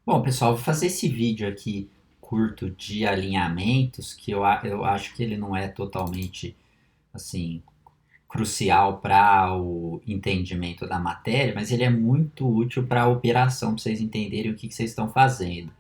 Bom, pessoal, vou fazer esse vídeo aqui curto de alinhamentos, que eu acho que ele não é totalmente, assim, crucial para o entendimento da matéria, mas ele é muito útil para a operação, para vocês entenderem o que vocês estão fazendo,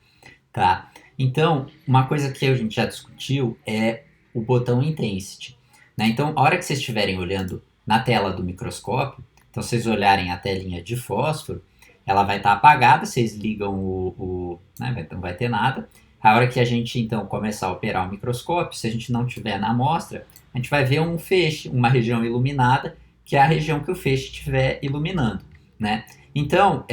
tá? Então, uma coisa que a gente já discutiu é o botão Intensity, né? Então, a hora que vocês estiverem olhando na tela do microscópio, então vocês olharem a telinha de fósforo, ela vai estar apagada, vocês ligam né, não vai ter nada. A hora que a gente então começar a operar o microscópio, se a gente não tiver na amostra, a gente vai ver um feixe, uma região iluminada, que é a região que o feixe estiver iluminando, né? Então,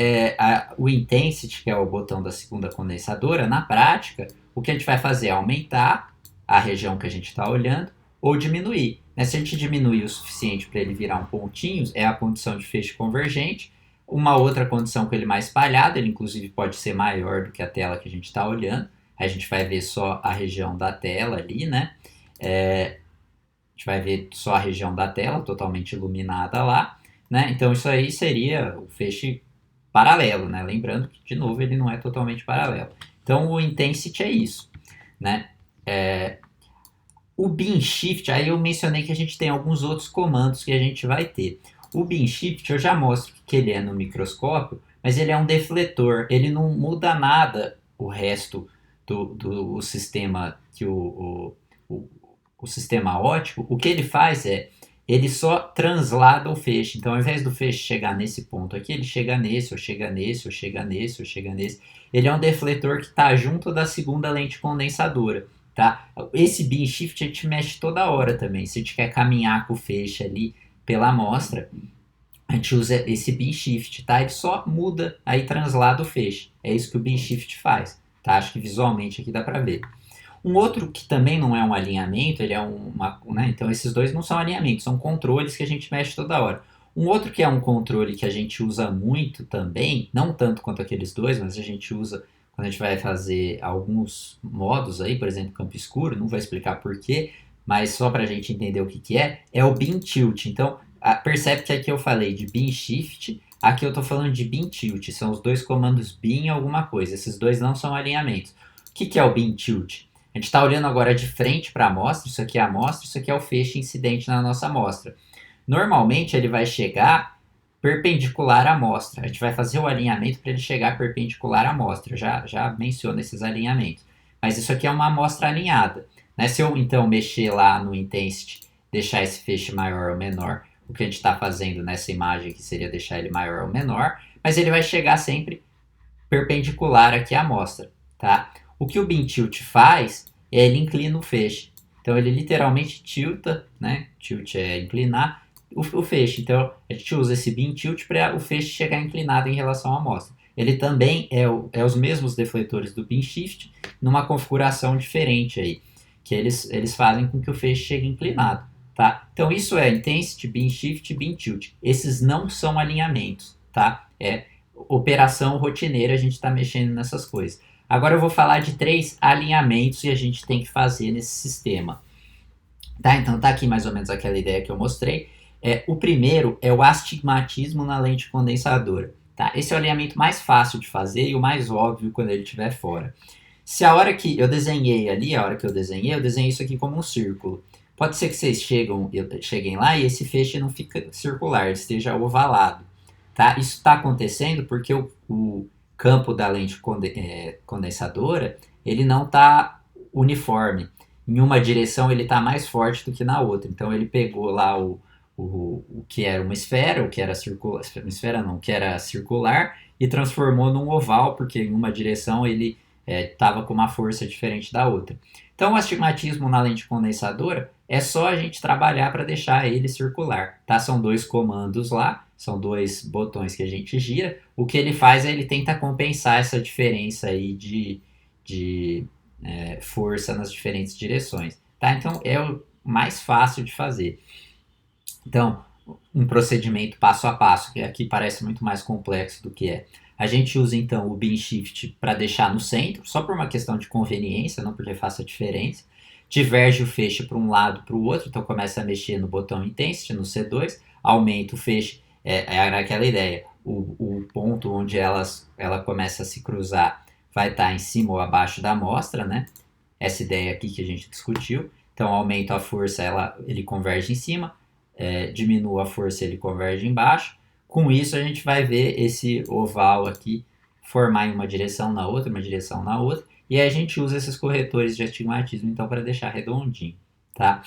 o Intensity, que é o botão da segunda condensadora, na prática, o que a gente vai fazer é aumentar a região que a gente está olhando ou diminuir. Né? Se a gente diminuir o suficiente para ele virar um pontinho, é a condição de feixe convergente. Uma outra condição com ele mais espalhado, ele inclusive pode ser maior do que a tela que a gente está olhando. Aí a gente vai ver só a região da tela ali, né? A gente vai ver só a região da tela totalmente iluminada lá, né? Então isso aí seria o feixe paralelo, né? Lembrando que, de novo, ele não é totalmente paralelo. Então o intensity é isso, né? O bin shift, aí eu mencionei que a gente tem alguns outros comandos que a gente vai ter. O bin shift eu já mostro que ele é no microscópio, mas ele é um defletor, ele não muda nada o resto do sistema que o, o sistema óptico. O que ele faz é ele só translada o feixe. Então, ao invés do feixe chegar nesse ponto aqui, ele chega nesse, ou chega nesse, ou chega nesse, ou chega nesse. Ele é um defletor que está junto da segunda lente condensadora. Tá? Esse beam shift a gente mexe toda hora também. Se a gente quer caminhar com o feixe ali pela amostra, a gente usa esse beam shift, tá? Ele só muda, aí translada o feixe. É isso que o beam shift faz, tá? Acho que visualmente aqui dá para ver. Um outro que também não é um alinhamento, ele é né? Então esses dois não são alinhamentos, são controles que a gente mexe toda hora. Um outro que é um controle que a gente usa muito também, não tanto quanto aqueles dois, mas a gente usa quando a gente vai fazer alguns modos aí, por exemplo, campo escuro, não vou explicar porquê, mas só para a gente entender o que é o beam tilt. Então, percebe que aqui eu falei de beam shift, aqui eu estou falando de beam tilt, são os dois comandos beam alguma coisa, esses dois não são alinhamentos. O que é o beam tilt? A gente está olhando agora de frente para a amostra, isso aqui é a amostra, isso aqui é o feixe incidente na nossa amostra. Normalmente ele vai chegar perpendicular à amostra. A gente vai fazer o alinhamento para ele chegar perpendicular à amostra. Já menciono esses alinhamentos. Mas isso aqui é uma amostra alinhada. Né? Se eu então mexer lá no Intensity, deixar esse feixe maior ou menor, o que a gente está fazendo nessa imagem aqui seria deixar ele maior ou menor, mas ele vai chegar sempre perpendicular aqui à amostra. Tá? O que o beam tilt faz é ele inclina o feixe. Então ele literalmente tilta, né? Tilt é inclinar o feixe. Então a gente usa esse beam tilt para o feixe chegar inclinado em relação à amostra. Ele também é os mesmos defletores do beam shift, numa configuração diferente aí, que eles fazem com que o feixe chegue inclinado. Tá? Então isso é intensity, beam shift, beam tilt. Esses não são alinhamentos, tá? É operação rotineira, a gente está mexendo nessas coisas. Agora eu vou falar de 3 alinhamentos que a gente tem que fazer nesse sistema. Tá? Então tá aqui mais ou menos aquela ideia que eu mostrei. O primeiro é o astigmatismo na lente condensadora. Tá? Esse é o alinhamento mais fácil de fazer e o mais óbvio quando ele estiver fora. Se a hora que eu desenhei ali, a hora que eu desenhei isso aqui como um círculo. Pode ser que vocês cheguem lá e esse feixe não fica circular, ele esteja ovalado. Tá? Isso está acontecendo porque o campo da lente condensadora ele não está uniforme. Em uma direção ele está mais forte do que na outra. Então ele pegou lá o que era uma esfera, o que era circular, uma esfera não, o que era circular, e transformou num oval, porque em uma direção ele estava com uma força diferente da outra. Então o astigmatismo na lente condensadora é só a gente trabalhar para deixar ele circular. Tá? São 2 comandos lá, são 2 botões que a gente gira. O que ele faz é ele tenta compensar essa diferença aí de força nas diferentes direções. Tá? Então é o mais fácil de fazer. Então, um procedimento passo a passo, que aqui parece muito mais complexo do que é. A gente usa então o beam shift para deixar no centro, só por uma questão de conveniência, não porque faça diferença. Diverge o feixe para um lado para o outro, então começa a mexer no botão Intensity, no C2, aumenta o feixe, é aquela ideia. O ponto onde ela começa a se cruzar vai estar em cima ou abaixo da amostra, né? Essa ideia aqui que a gente discutiu. Então, aumento a força, ele converge em cima, diminua a força, ele converge embaixo. Com isso, a gente vai ver esse oval aqui formar em uma direção na outra, uma direção na outra, e aí a gente usa esses corretores de astigmatismo, então, para deixar redondinho, tá?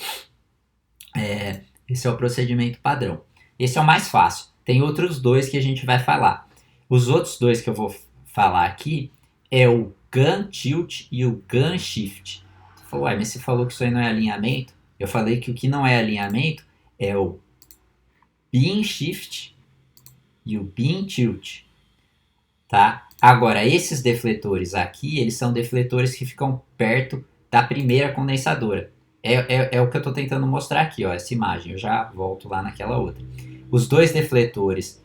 Esse é o procedimento padrão. Esse é o mais fácil. Tem outros dois que a gente vai falar. Os outros dois que eu vou falar aqui é o Gun Tilt e o Gun Shift. Você falou, mas você falou que isso aí não é alinhamento? Eu falei que o que não é alinhamento é o Beam Shift e o Beam Tilt, tá? Agora, esses defletores aqui, eles são defletores que ficam perto da primeira condensadora. É o que eu estou tentando mostrar aqui, ó, essa imagem. Eu já volto lá naquela outra. Os dois defletores,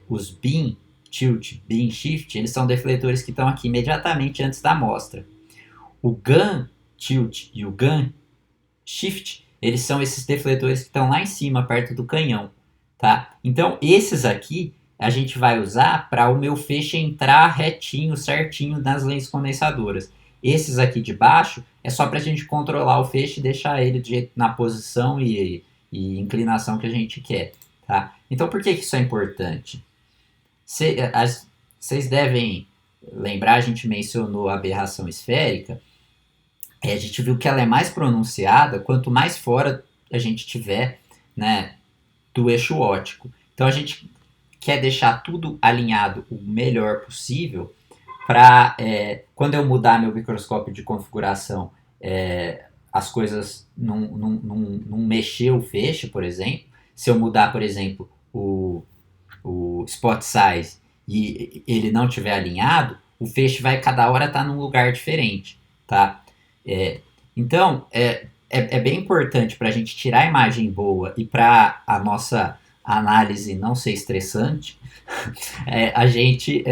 os Beam Tilt, Beam Shift, eles são defletores que estão aqui imediatamente antes da amostra. O Gun Tilt e o Gun Shift, eles são esses defletores que estão lá em cima, perto do canhão, tá? Então, esses aqui a gente vai usar para o meu feixe entrar retinho, certinho nas lentes condensadoras. Esses aqui de baixo é só para a gente controlar o feixe e deixar ele na posição e inclinação que a gente quer, tá? Então, por que isso é importante? Vocês devem lembrar, a gente mencionou a aberração esférica, a gente viu que ela é mais pronunciada quanto mais fora a gente tiver, né, do eixo óptico. Então a gente quer deixar tudo alinhado o melhor possível para, quando eu mudar meu microscópio de configuração, as coisas não mexer o feixe, por exemplo. Se eu mudar, por exemplo, o spot size e ele não estiver alinhado, o feixe vai cada hora estar num lugar diferente, tá? Então, é bem importante para a gente tirar a imagem boa e para a nossa análise não ser estressante, a gente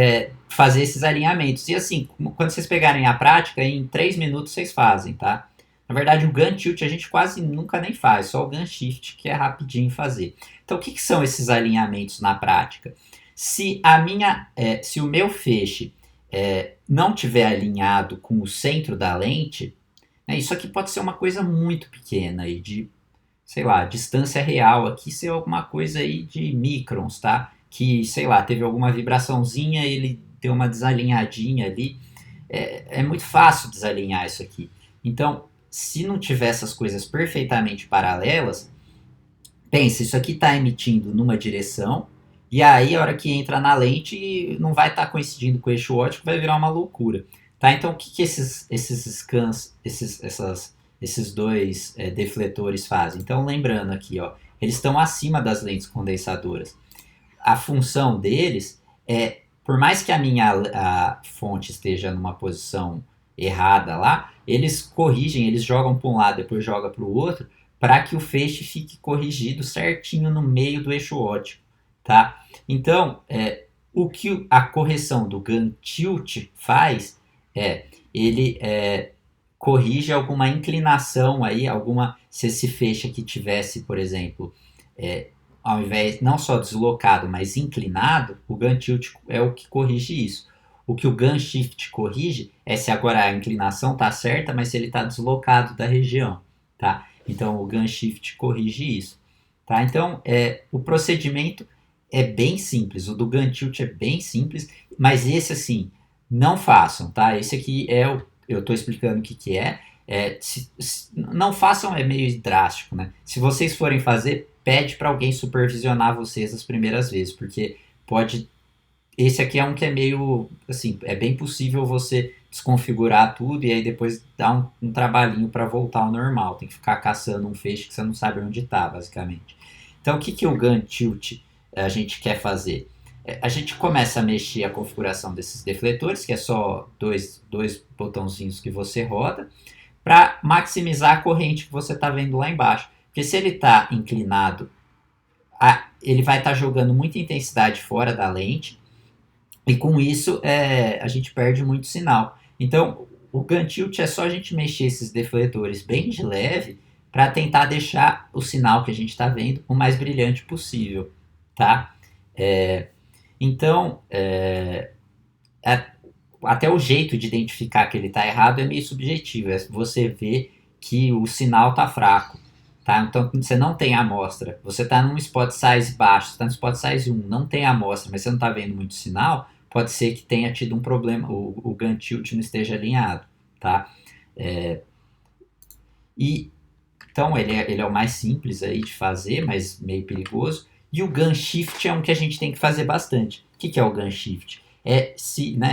fazer esses alinhamentos. E assim, quando vocês pegarem a prática, em 3 minutos vocês fazem, tá? Na verdade, o Gun Tilt a gente quase nunca nem faz, só o Gun Shift que é rapidinho fazer. Então, o que são esses alinhamentos na prática? Se o meu feixe não tiver alinhado com o centro da lente, isso aqui pode ser uma coisa muito pequena e de, sei lá, distância real aqui ser alguma coisa aí de microns, tá? Que, sei lá, teve alguma vibraçãozinha, ele deu uma desalinhadinha ali. É muito fácil desalinhar isso aqui. Então, se não tiver essas coisas perfeitamente paralelas, pensa, isso aqui está emitindo numa direção, e aí a hora que entra na lente não vai estar coincidindo com o eixo óptico, vai virar uma loucura. Tá? Então, o que esses scans, esses dois defletores fazem? Então, lembrando aqui, ó, eles estão acima das lentes condensadoras. A função deles por mais que a fonte esteja numa posição errada lá, eles corrigem, eles jogam para um lado, depois jogam para o outro, para que o feixe fique corrigido certinho no meio do eixo óptico, tá? Então, o que a correção do Gun Tilt faz ele corrige alguma inclinação aí, se esse feixe aqui tivesse, por exemplo, ao invés, não só deslocado, mas inclinado, o Gun Tilt é o que corrige isso. O que o Gun Shift corrige é se agora a inclinação está certa, mas se ele está deslocado da região, tá? Então, o Gun Shift corrige isso, tá? Então, o procedimento é bem simples, o do Gun Tilt é bem simples, mas esse, assim, não façam, tá? Esse aqui eu estou explicando o que é. Não façam, é meio drástico, né? Se vocês forem fazer, pede para alguém supervisionar vocês as primeiras vezes, porque esse aqui é um que é meio, assim, é bem possível você desconfigurar tudo e aí depois dar um trabalhinho para voltar ao normal. Tem que ficar caçando um feixe que você não sabe onde está, basicamente. Então, o que o Gun Tilt a gente quer fazer? A gente começa a mexer a configuração desses defletores, que é só dois botãozinhos que você roda, para maximizar a corrente que você está vendo lá embaixo. Porque se ele está inclinado, ele vai estar jogando muita intensidade fora da lente, e com isso a gente perde muito sinal. Então, o Gun Tilt é só a gente mexer esses defletores bem de leve para tentar deixar o sinal que a gente está vendo o mais brilhante possível, tá? Então, até o jeito de identificar que ele está errado é meio subjetivo. Você vê que o sinal está fraco. Tá? Então você não tem amostra. Você está num spot size baixo, você está no spot size 1, não tem amostra, mas você não está vendo muito sinal, pode ser que tenha tido um problema, o gun tilt não esteja alinhado. Tá? Então ele é o mais simples aí de fazer, mas meio perigoso. E o gun shift é um que a gente tem que fazer bastante. O que é o gun shift?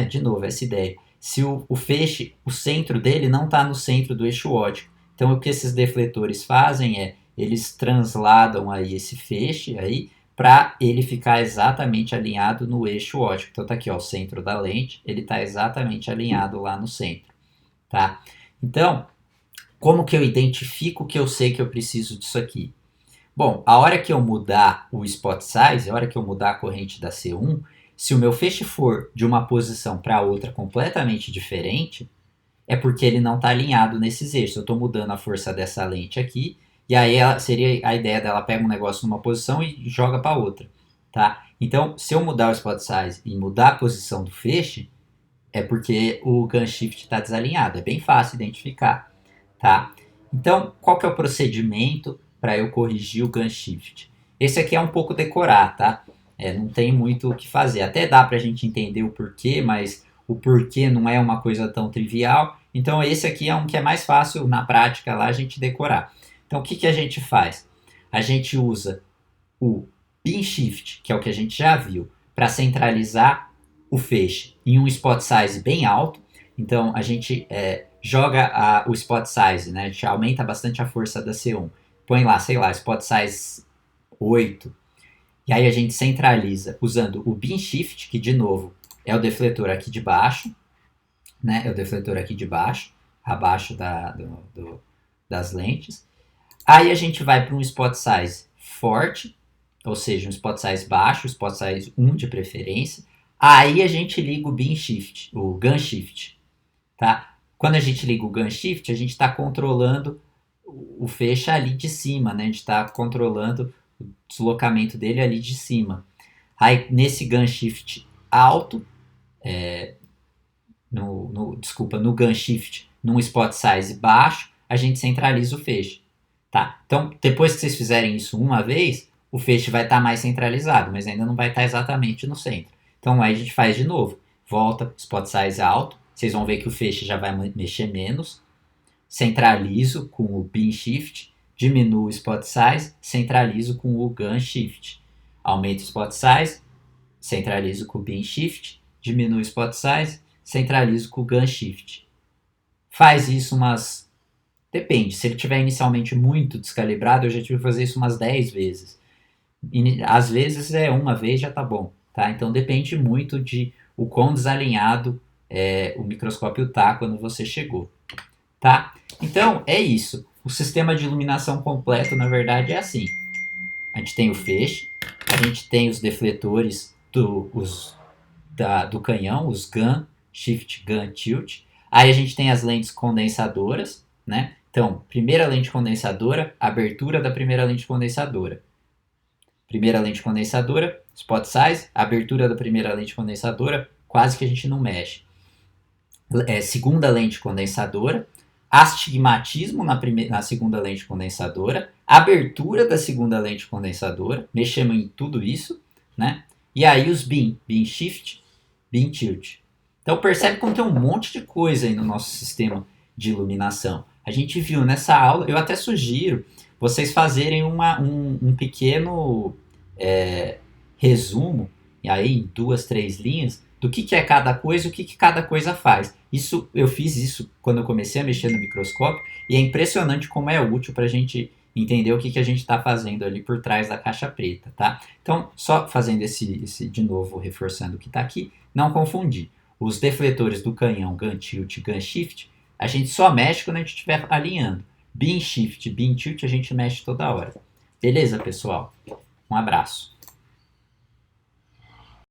De novo, essa ideia. Se o feixe, o centro dele não está no centro do eixo óptico. Então o que esses defletores fazem é, eles transladam aí esse feixe aí para ele ficar exatamente alinhado no eixo óptico. Então tá aqui, ó, o centro da lente, ele está exatamente alinhado lá no centro, tá? Então, como que eu identifico que eu sei que eu preciso disso aqui? Bom, a hora que eu mudar o spot size, a hora que eu mudar a corrente da C1, se o meu feixe for de uma posição para outra completamente diferente, é porque ele não está alinhado nesses eixos. Eu estou mudando a força dessa lente aqui, e aí seria a ideia dela pega um negócio numa posição e joga para outra. Tá? Então, se eu mudar o spot size e mudar a posição do feixe, é porque o gun shift está desalinhado. É bem fácil identificar. Tá? Então, qual que é o procedimento para eu corrigir o gun shift? Esse aqui é um pouco decorar, tá? Não tem muito o que fazer. Até dá para a gente entender o porquê, mas o porquê não é uma coisa tão trivial. Então, esse aqui é um que é mais fácil na prática lá a gente decorar. Então, o que a gente faz? A gente usa o pin shift, que é o que a gente já viu, para centralizar o feixe em um spot size bem alto. Então, a gente joga o spot size, né? A gente aumenta bastante a força da C1. Põe lá, sei lá, spot size 8. E aí a gente centraliza usando o bin shift, que de novo é o defletor aqui de baixo, né? É o defletor aqui de baixo, abaixo das lentes. Aí a gente vai para um spot size forte, ou seja, um spot size baixo, spot size 1 de preferência. Aí a gente liga o bin shift, o gun shift, tá? Quando a gente liga o gun shift, a gente está controlando o feixe ali de cima, né? A gente está controlando o deslocamento dele ali de cima. Aí nesse gun shift alto, no gun shift, num spot size baixo, a gente centraliza o feixe. Tá? Então, depois que vocês fizerem isso uma vez, o feixe vai estar mais centralizado, mas ainda não vai estar exatamente no centro. Então, aí a gente faz de novo. Volta, spot size alto, vocês vão ver que o feixe já vai mexer menos. Centralizo com o pin shift, diminuo o spot size, centralizo com o gun shift. Aumento o spot size, centralizo com o pin shift, diminuo o spot size, centralizo com o gun shift. Faz isso umas... Depende, se ele estiver inicialmente muito descalibrado, eu já tive que fazer isso umas 10 vezes. Às vezes uma vez já tá bom, tá? Então depende muito de o quão desalinhado o microscópio tá quando você chegou, tá? Então é isso. O sistema de iluminação completo, na verdade, é assim. A gente tem o feixe, a gente tem os defletores do canhão, os gun, shift, gun, tilt. Aí a gente tem as lentes condensadoras, né? Então, primeira lente condensadora, abertura da primeira lente condensadora. Primeira lente condensadora, spot size, abertura da primeira lente condensadora, quase que a gente não mexe. Segunda lente condensadora, astigmatismo na segunda lente condensadora, abertura da segunda lente condensadora, mexemos em tudo isso, né? E aí os bin shift, bin tilt. Então percebe como tem um monte de coisa aí no nosso sistema de iluminação. A gente viu nessa aula, eu até sugiro vocês fazerem um pequeno resumo, e aí em 2, 3 linhas, do que é cada coisa e o que cada coisa faz. Eu fiz isso quando eu comecei a mexer no microscópio, e é impressionante como é útil para a gente entender o que a gente está fazendo ali por trás da caixa preta, tá? Então, só fazendo esse de novo, reforçando o que está aqui, não confundir. Os defletores do canhão gun tilt, gun shift, a gente só mexe quando a gente estiver alinhando. Bin shift, bin tilt, a gente mexe toda hora. Beleza, pessoal? Um abraço.